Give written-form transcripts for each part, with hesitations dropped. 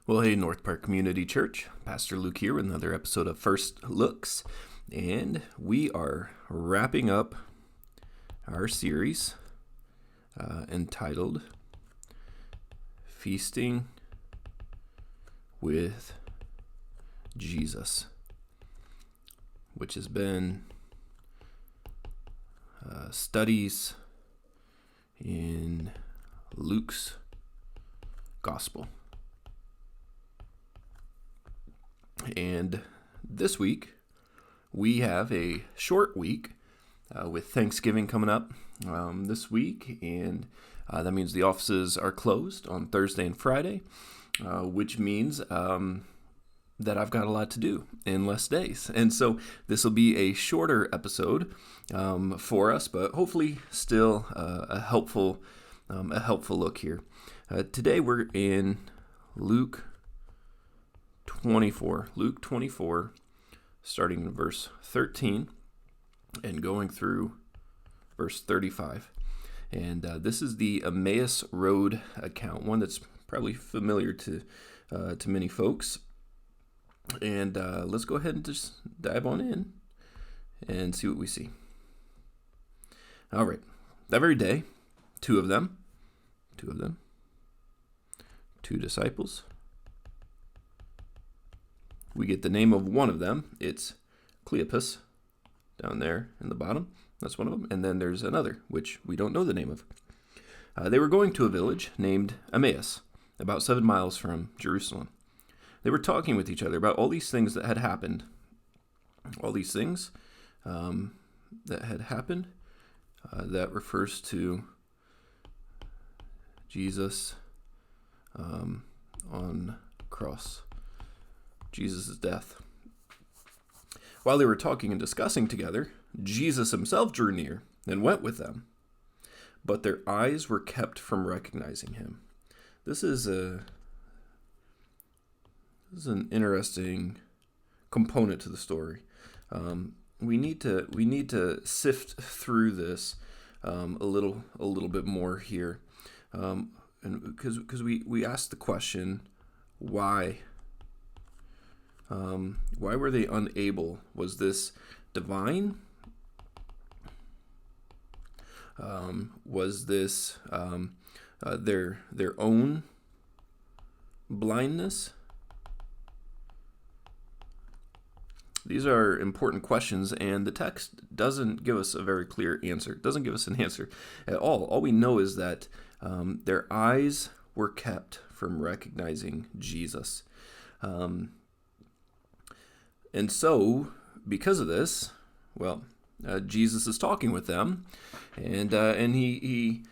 Well, hey, North Park Community Church, Pastor Luke here with another episode of First Looks, and we are wrapping up our series entitled Feasting with Jesus, which has been studies in Luke's Gospel. And this week, we have a short week with Thanksgiving coming up this week, and that means the offices are closed on Thursday and Friday, which means that I've got a lot to do in less days. And so this will be a shorter episode for us, but hopefully still a helpful look here. Today we're in Luke 24, starting in verse 13 and going through verse 35. And this is the Emmaus Road account, one that's probably familiar to many folks. And let's go ahead and just dive on in and see what we see. All right. That very day, two disciples. We get the name of one of them. It's Cleopas, down there in the bottom. That's one of them. And then there's another, which we don't know the name of. They were going to a village named Emmaus, about 7 miles from Jerusalem. They were talking with each other about all these things that had happened. All these things that had happened. That refers to Jesus on cross. Jesus' death. While they were talking and discussing together, Jesus himself drew near and went with them, but their eyes were kept from recognizing him. This is an interesting component to the story. We need to sift through this a little bit more here, and because we asked the question, why? Why were they unable? Was this divine? Was this their own blindness? These are important questions, and the text doesn't give us a very clear answer. It doesn't give us an answer at all. All we know is that their eyes were kept from recognizing Jesus. And so, because of this, Jesus is talking with them, and he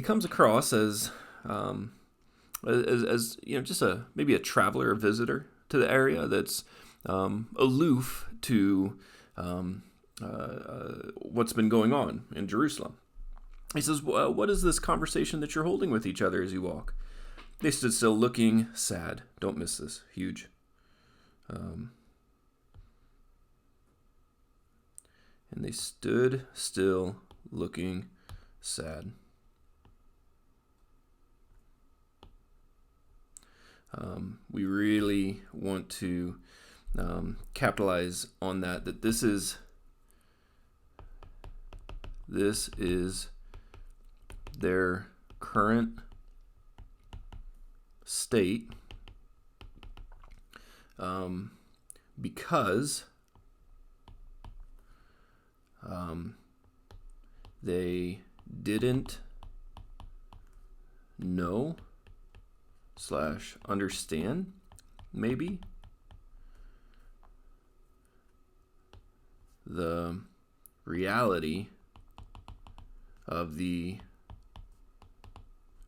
comes across as just maybe a traveler, a visitor to the area that's aloof to what's been going on in Jerusalem. He says, "What is this conversation that you're holding with each other as you walk?" They stood still, looking sad. Don't miss this. Huge. And they stood still, looking sad. We really want to capitalize on that this is their current state, because they didn't know / understand, maybe, the reality of the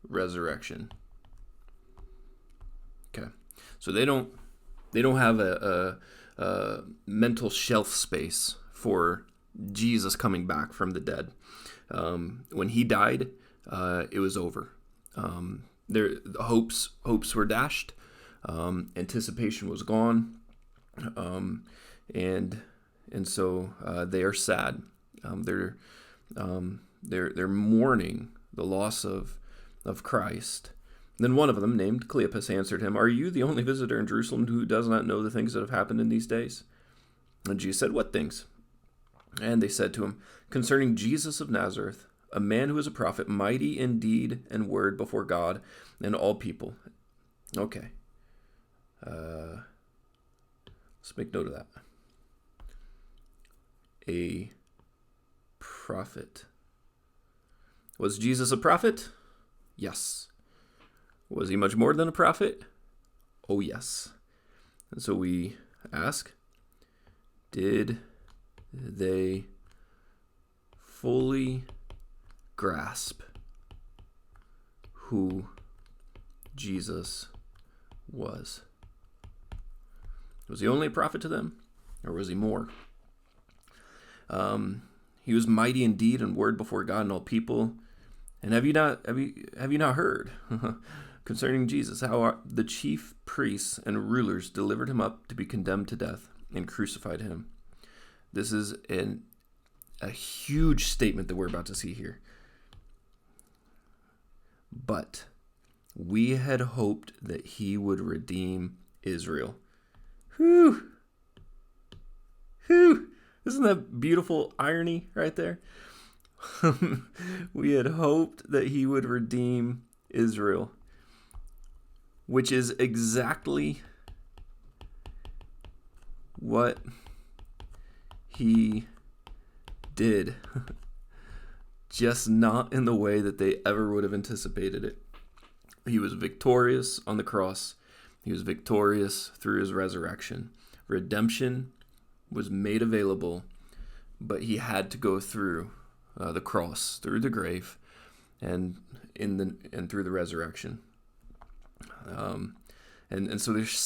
resurrection. Okay, so they don't have a mental shelf space for Jesus coming back from the dead. When he died, it was over. Their hopes were dashed. Anticipation was gone, and so they are sad. They're mourning the loss of Christ. Then one of them, named Cleopas, answered him, "Are you the only visitor in Jerusalem who does not know the things that have happened in these days?" And Jesus said, "What things?" And they said to him, "Concerning Jesus of Nazareth, a man who is a prophet, mighty in deed and word before God and all people." Okay. Let's make note of that. A prophet. Was Jesus a prophet? Yes. Was he much more than a prophet? Oh, yes. And so we ask, did they fully grasp who Jesus was? Was he only a prophet to them, or was he more? He was mighty in deed and word before God and all people. And have you not heard concerning Jesus how the chief priests and rulers delivered him up to be condemned to death and crucified him? This is a huge statement that we're about to see here. But we had hoped that he would redeem Israel. Whew! Whew! Isn't that beautiful irony right there? We had hoped that he would redeem Israel, which is exactly what he did. Just not in the way that they ever would have anticipated it. He was victorious on the cross. He was victorious through his resurrection. Redemption was made available, but he had to go through the cross, through the grave, and through the resurrection. And so there's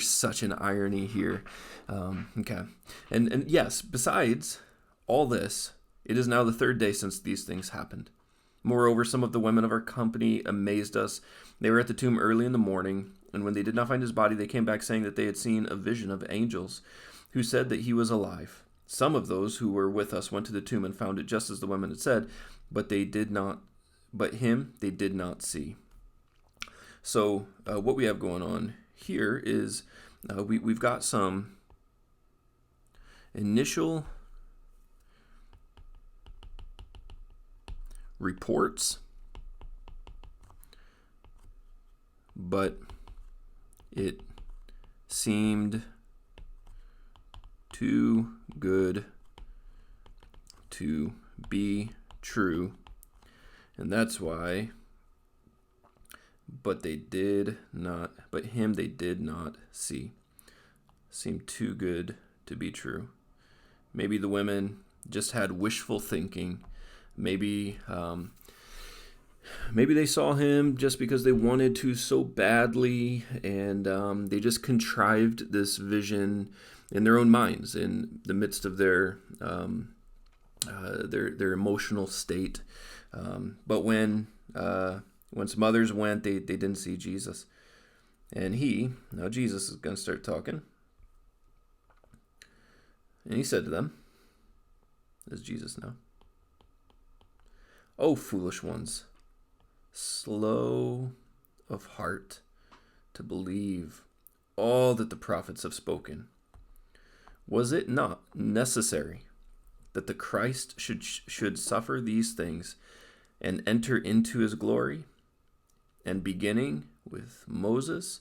such an irony here. Okay, and yes, besides all this, it is now the third day since these things happened. Moreover, some of the women of our company amazed us. They were at the tomb early in the morning, and when they did not find his body, they came back saying that they had seen a vision of angels who said that he was alive. Some of those who were with us went to the tomb and found it just as the women had said, but him they did not see. So what we have going on here is we've got some initial reports, but it seemed too good to be true, and that's why. But him they did not see. Seemed too good to be true. Maybe the women just had wishful thinking. Maybe they saw him just because they wanted to so badly, and they just contrived this vision in their own minds in the midst of their emotional state. But when some others went, they didn't see Jesus. And now Jesus is going to start talking. And he said to them, as Jesus now, "O foolish ones, slow of heart to believe all that the prophets have spoken. Was it not necessary that the Christ should suffer these things and enter into his glory? And beginning with Moses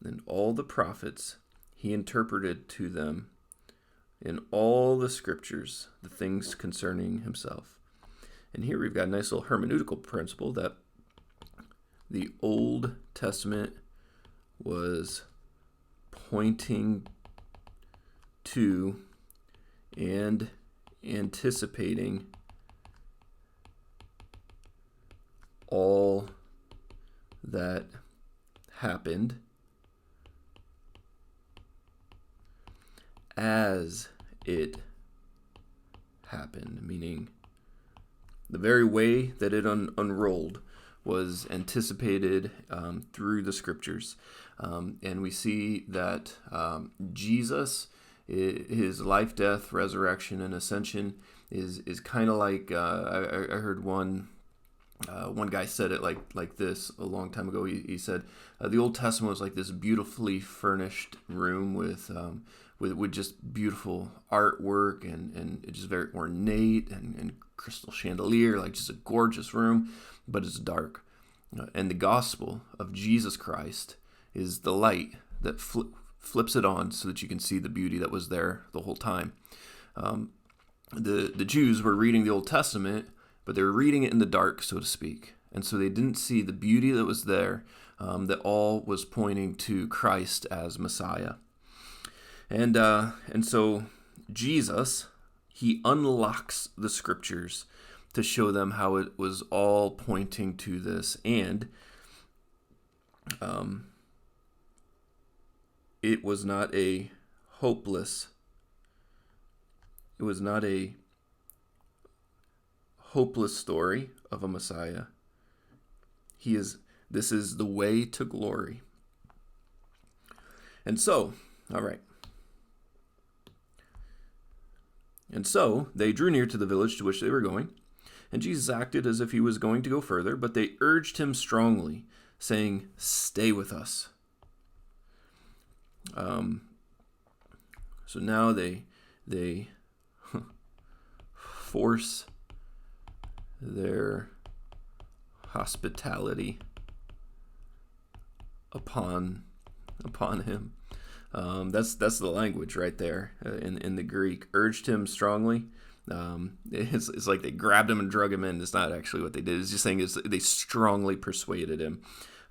and all the prophets, he interpreted to them in all the scriptures the things concerning himself." And here we've got a nice little hermeneutical principle that the Old Testament was pointing to and anticipating all that happened as it happened, meaning the very way that it unrolled was anticipated through the scriptures. And we see that Jesus, his life, death, resurrection, and ascension is kind of like, I heard one One guy said it like this a long time ago. He said the Old Testament was like this beautifully furnished room with just beautiful artwork and it's just very ornate and crystal chandelier, like just a gorgeous room, but it's dark. And the gospel of Jesus Christ is the light that flips it on so that you can see the beauty that was there the whole time. The Jews were reading the Old Testament, but they were reading it in the dark, so to speak. And so they didn't see the beauty that was there, that all was pointing to Christ as Messiah. And so Jesus, he unlocks the scriptures to show them how it was all pointing to this. And it was not a hopeless story of a Messiah. This is the way to glory. And so, all right. And so they drew near to the village to which they were going, and Jesus acted as if he was going to go further, but they urged him strongly, saying, "Stay with us." So now they force their hospitality upon him. That's the language right there in the Greek. Urged him strongly. It's like they grabbed him and drug him in. It's not actually what they did. It's just saying they strongly persuaded him.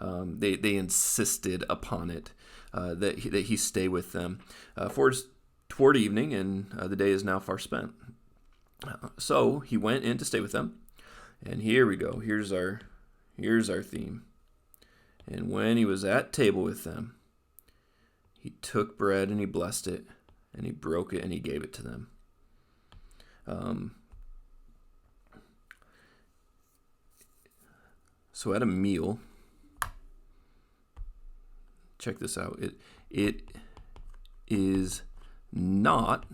They insisted upon it that he stay with them. For it's toward evening, and the day is now far spent. So he went in to stay with them. And here we go. Here's our theme. And when he was at table with them, he took bread and he blessed it, and he broke it and he gave it to them. So at a meal, check this out. It is not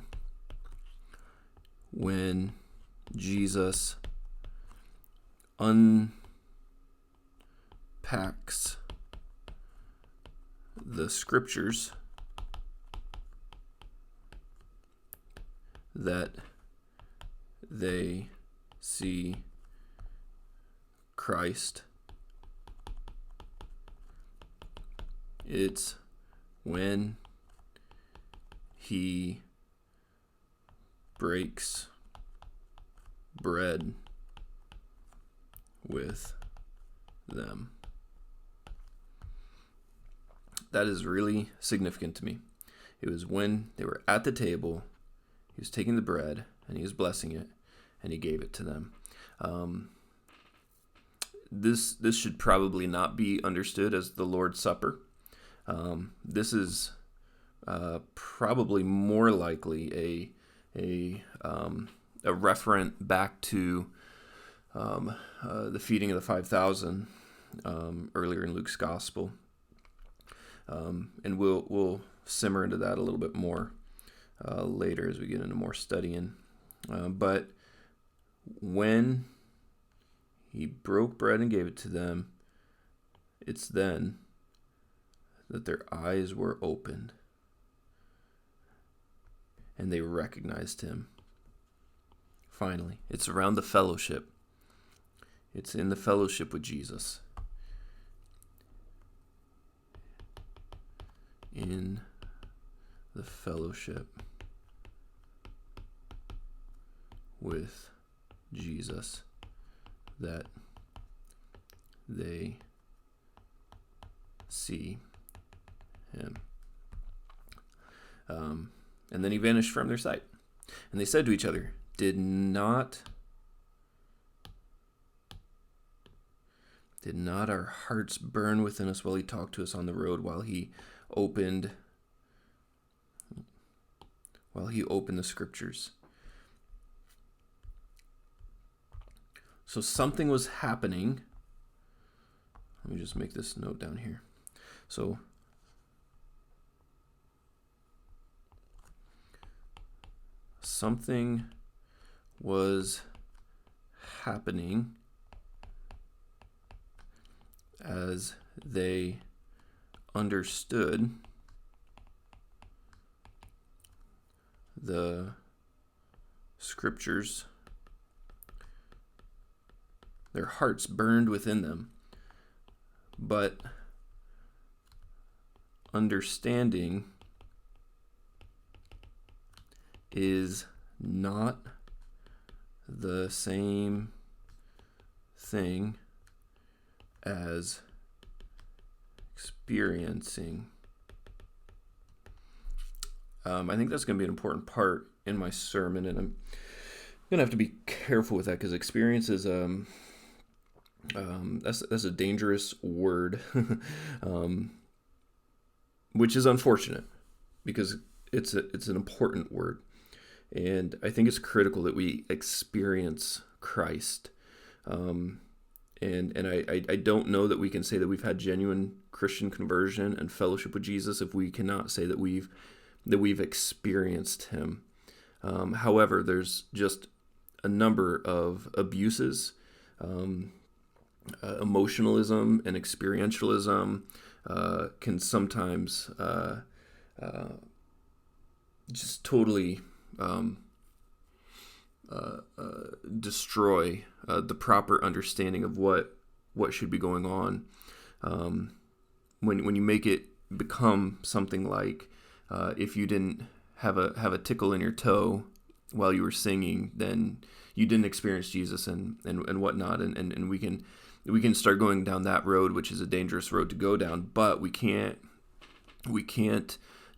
when Jesus unpacks the scriptures that they see Christ. It's when he breaks bread with them. That is really significant to me. It was when they were at the table, he was taking the bread and he was blessing it and he gave it to them. This should probably not be understood as the Lord's Supper. This is probably more likely a referent back to the feeding of the 5,000 earlier in Luke's Gospel. And we'll simmer into that a little bit more later as we get into more studying. But when he broke bread and gave it to them, it's then that their eyes were opened and they recognized him. Finally, it's around the fellowship. It's in the fellowship with Jesus. In the fellowship with Jesus that they see him. And then he vanished from their sight. And they said to each other, Did not our hearts burn within us while he talked to us on the road, while he opened the scriptures? So something was happening. Let me just make this note down here. So something was happening as they understood the scriptures, their hearts burned within them. But understanding is not the same thing as experiencing. I think that's going to be an important part in my sermon, and I'm going to have to be careful with that because experience is that's a dangerous word, which is unfortunate because it's an important word, and I think it's critical that we experience Christ. And I don't know that we can say that we've had genuine Christian conversion and fellowship with Jesus if we cannot say that we've experienced him. However, there's just a number of abuses, emotionalism and experientialism can sometimes just totally destroy the proper understanding of what should be going on. When you make it become something like if you didn't have a tickle in your toe while you were singing, then you didn't experience Jesus and whatnot, and we can start going down that road, which is a dangerous road to go down. But we can't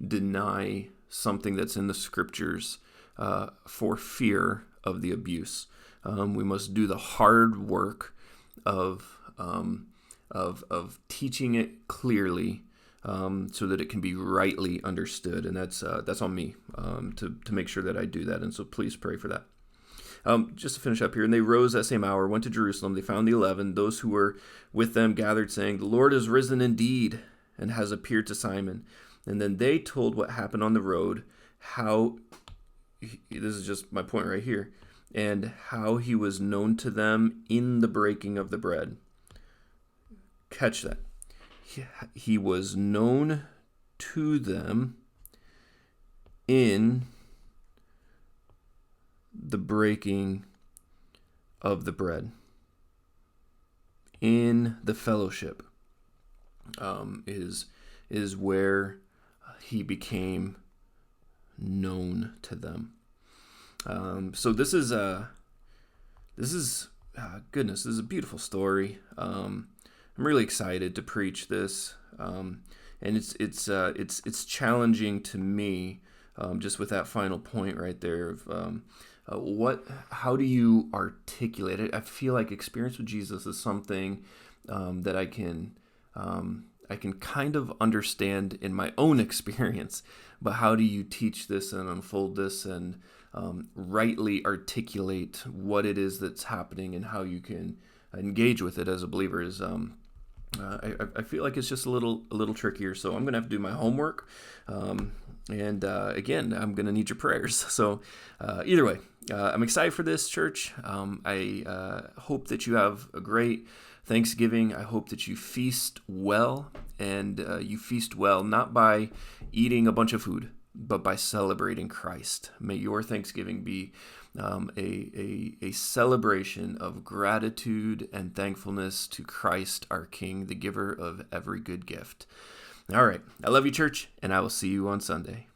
deny something that's in the scriptures for fear of the abuse. We must do the hard work of teaching it clearly, so that it can be rightly understood, and that's on me to make sure that I do that. And so please pray for that. Just to finish up here, and they rose that same hour, went to Jerusalem. They found the 11. Those who were with them gathered, saying, "The Lord is risen indeed, and has appeared to Simon." And then they told what happened on the road, how, this is just my point right here, and how he was known to them in the breaking of the bread. Catch that. He was known to them in the breaking of the bread. In the fellowship is where he became known to them. So this is goodness. This is a beautiful story. I'm really excited to preach this, and it's challenging to me, just with that final point right there of how do you articulate it? I feel like experience with Jesus is something that I can kind of understand in my own experience, but how do you teach this and unfold this and rightly articulate what it is that's happening and how you can engage with it as a believer is I feel like it's just a little trickier. So I'm gonna have to do my homework, and again, I'm gonna need your prayers. So either way, I'm excited for this, church. I hope that you have a great Thanksgiving. I hope that you feast well, and you feast well not by eating a bunch of food, but by celebrating Christ. May your Thanksgiving be a celebration of gratitude and thankfulness to Christ, our King, the giver of every good gift. All right. I love you, church, and I will see you on Sunday.